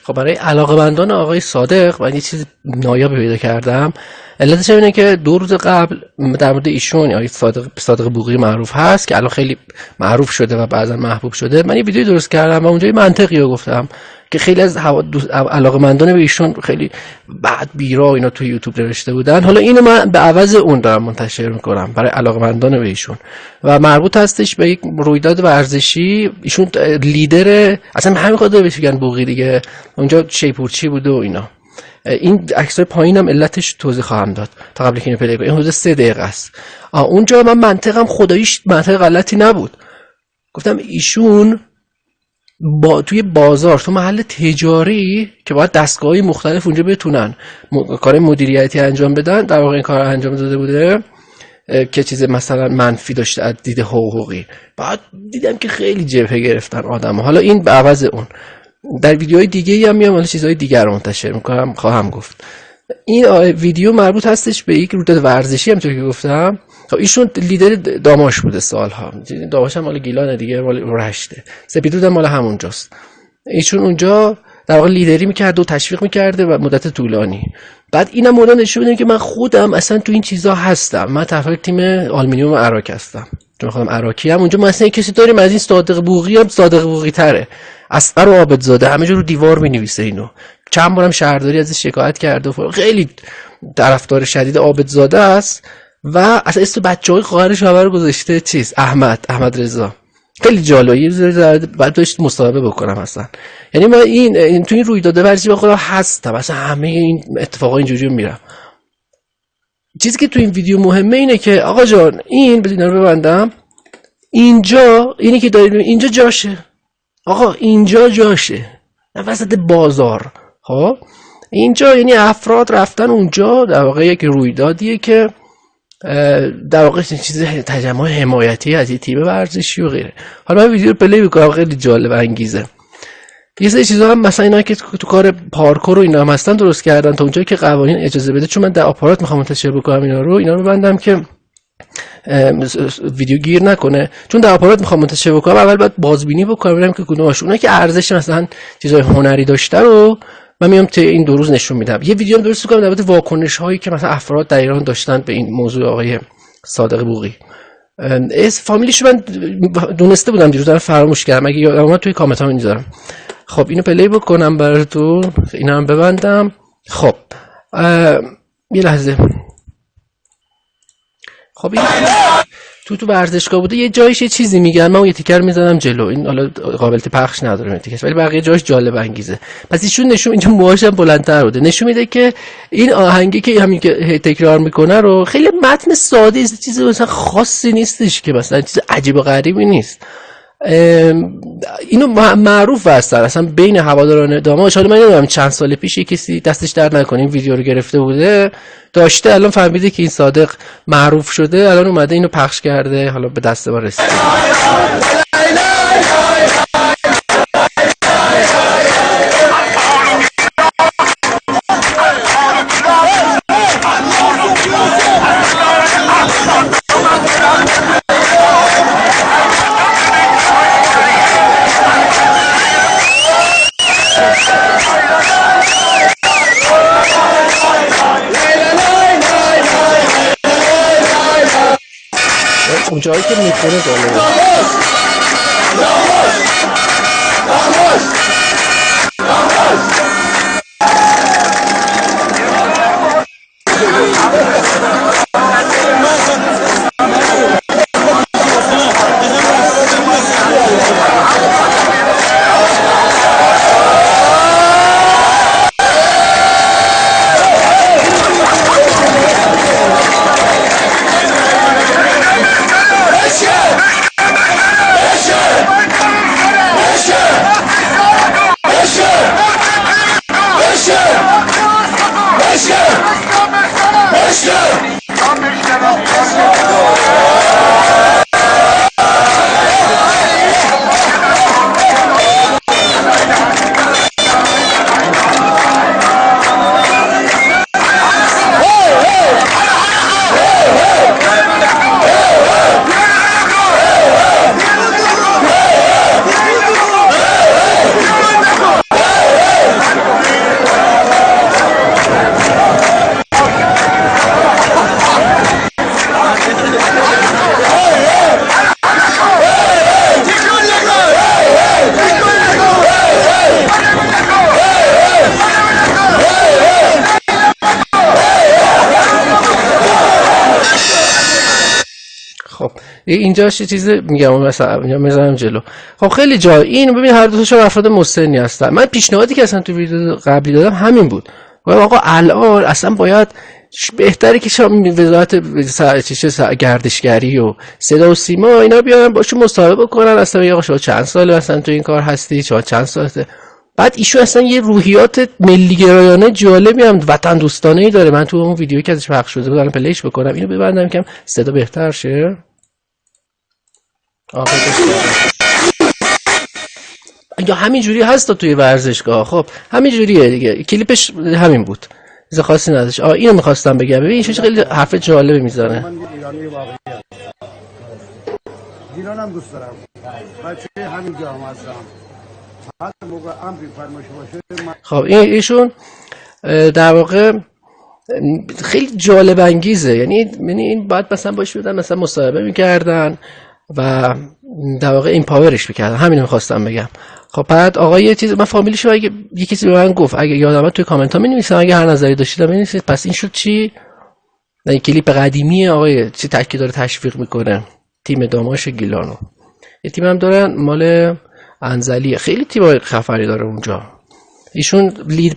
خب برای علاقه‌مندان آقای صادق من یه چیز نایاب پیدا کردم. علتش اینه که 2 روز قبل در مورد ایشون آقای صادق بوقی معروف هست که الان خیلی معروف شده و بعضا محبوب شده، من یه ویدیو درست کردم و اونجا یه منطقی رو گفتم که خیلی از علاقه‌مندان به ایشون خیلی بعد بیرا اینا تو یوتیوب نوشته بودن. حالا اینو من به عوض اون دارم منتشر میکنم برای علاقه‌مندان به ایشون و مربوط هستش به یک رویداد ورزشی. ایشون لیدر اصلا همین خاطر بهش میگن بوقی دیگه، اونجا شیپورچی بوده و اینا. این عکسای پایینم علتش توضیح خواهم داد تا قبل که اینو پلی کنم. این حدود 3 دقیقه است. اونجا من منطقم خداییش منطق غلطی نبود. گفتم ایشون توی بازار، تو محل تجاری که باید دستگاه‌های مختلف اونجا بتونن کار مدیریتی انجام بدن، در واقع این کار انجام داده بوده که چیز مثلا منفی داشته از دید حقوقی. بعد دیدم که خیلی جبهه گرفتن آدم. حالا این به عوض اون در ویدیوهای دیگه هم میام حالا چیزهای دیگر رو منتشر میکنم خواهم گفت. این ویدیو مربوط هستش به یک رویداد ورزشی همونطور که گفتم. ایشون لیدر داماش بوده سالها. داماش هم مال گیلانه دیگه، مال رشته. سپیدرود هم مال همونجاست. ایشون اونجا در واقع لیدری میکرده و تشویق میکرده و مدت طولانی. بعد اینم موضوع نشون میده که من خودم اصلا تو این چیزا هستم. من طرفدار تیم آلومینیوم عراق هستم. چون خودم عراقی ام. اونجا مثلا کسی داریم از این صادق بوقی هم صادق بوقی تره. اصغر عابدزاده همه جا رو دیوار مینویسه اینو. چند بارم شهرداری ازش شکایت کرده و خیلی طرفدار شدید عابدزاده است و اصلا اسم بچه‌های خواهرش رو گذاشته چیز احمد رضا. خیلی جالبه. بعد داشت مصاحبه بکنم اصلا. یعنی من این تو این رویداد ورزشی با خودم هستم. اصلا همه این اتفاقا اینجوری میرم. چیزی که تو این ویدیو مهمه اینه که آقا جان این بدین رو ببندم. اینجا اینی که دارید اینجا جاشه. آقا اینجا جاشه. وسط بازار. خب اینجا یعنی افراد رفتن اونجا، در واقع یک رویدادیه که در واقع چیز تجمع حمایتی از این تیم ورزشی و غیره. حالا من ویدیو رو پلی می‌کنم، خیلی جالب و انگیزه. یه سری چیزا هم مثلا اینا که تو کار پارکور و اینا هم هستن درست کردن تا اونجایی که قوانین اجازه بده، چون من در آپارات میخوام منتشر بکنم اینا رو ببندم که ویدیو گیر نکنه. چون در آپارات میخوام منتشر بکنم اول باید بازبینی بکنم ببینم که کدوماش اونایی که ارزش مثلا چیزای هنری داشته رو من میام تا این 2 روز نشون میدم. یه ویدیو هم درست میکنم در مورد واکنش هایی که مثلا افراد در ایران داشتن به این موضوع آقای صادق بوقی. فامیلیش من دونسته بودم دیروز دارم فراموش کردم، اگه یادم اومد توی کامنت ها میذارم. خب اینو پلی بکنم براتون، اینا هم ببندم. خب یه لحظه. خب این تو ورزشگاه بوده، یه جایش یه چیزی میگن، من اون یه تیکر میزنم جلو. این حالا قابلیت پخش نداره تیکش، ولی بقیه جاش جالب انگیزه. پس ایشون نشون اینجا موهاشم بلندتر بوده، نشون میده که این آهنگی که همین که تکرار میکنه رو خیلی متن ساده است، چیزی مثلا خاصی نیستش که مثلا چیز عجیب و غریبی نیست. اینو معروف هستن اصلا بین هواداران داماش. حالا من نمیدونم چند سال پیش کسی دستش درد نکنه این ویدیو رو گرفته بوده داشته، الان فهمیده که این صادق معروف شده، الان اومده اینو پخش کرده، حالا به دست ما رسید. اونجایی که میکنه جالبه. اینجاش یه چیز میگم مثلا میذارم جلو. خب خیلی جا این ببین هر دو تاشون افراد مسنی هستن. من پیشنهادی که اصلا تو ویدیو قبلی دادم همین بود. گفتم آقا الان اصلا باید بهتره که وزارت گردشگری و صدا و سیما اینا بیان باشون مصاحبه بکنن، اصلا آقا شما چند ساله مثلا تو این کار هستی، شما چند سالته. بعد ایشون اصلا یه روحیات ملی گرایانه جالبی هم وطن دوستانه‌ای داره. من تو اون ویدیویی که ازش پخش شده بود الان پلیش بکنم، اینو ببندم که صدا بهتر شه. یا همین جوری هست توی ورزشگاه. خب همین جوریه دیگه، کلیپش همین بود، چیز خاصی نداشت. اینو می‌خواستم بگم. ببین این خیلی حرف جالبی میزنه. من ایرانی واقعی ایرانم دوست دارم، بچه همینجا هم هستم، هر موقع امری فرمایش باشه. خب ایشون در واقع خیلی جالب انگیزه، یعنی این باید مثلا باش بودن مثلا مصاحبه میکردن و در واقع این پاورش میکردن. همین میخواستم بگم. خب بعد آقا یه چیز، من فامیلیشو اگه یه کسی به من گفت، اگه یادم توی کامنت ها می‌نویسم، اگه هر نظری داشتید بنویسید. پس این شد چی؟ این کلیپ قدیمیه آقای چی تکی داره تشویق میکنه تیم داماش گیلانو. یه تیم هم دارن مال انزلیه، خیلی تیم خفری داره اونجا. ایشون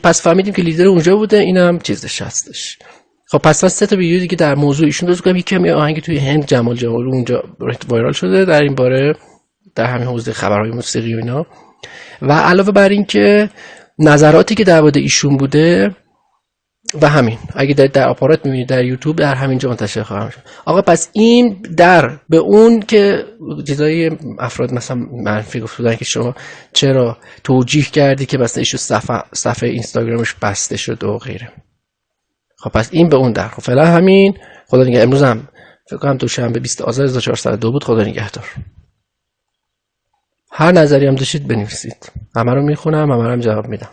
پس فهمیدیم که لیدر اونجا بوده، اینم چیزش هستش. خب پس من 3 تا ویدیو دیگه در موضوع ایشون درست کردم. یکی کمی آهنگ توی هند جمال اونجا وایرال شده در این باره، در همین حوزه خبرهای موسیقی و اینا. و علاوه بر این که نظراتی که در مورد ایشون بوده و همین اگه در آپارات میبینید در یوتیوب در همینجا منتشر خواهم شد. آقا پس این در به اون که چیزای افراد مثلا منفی گفتن که شما چرا توجیه کردی که مثلا ایشون صفحه اینستاگرامش بسته شد و غیره. خب پس این به اون در. خب فعلا همین. خدا نگهدار. امروز هم فکر کنم دوشنبه 20 آذر 1402 بود. خدا نگهدار. هر نظری هم داشتید بنویسید، همه رو میخونم، همه رو هم جواب میدم.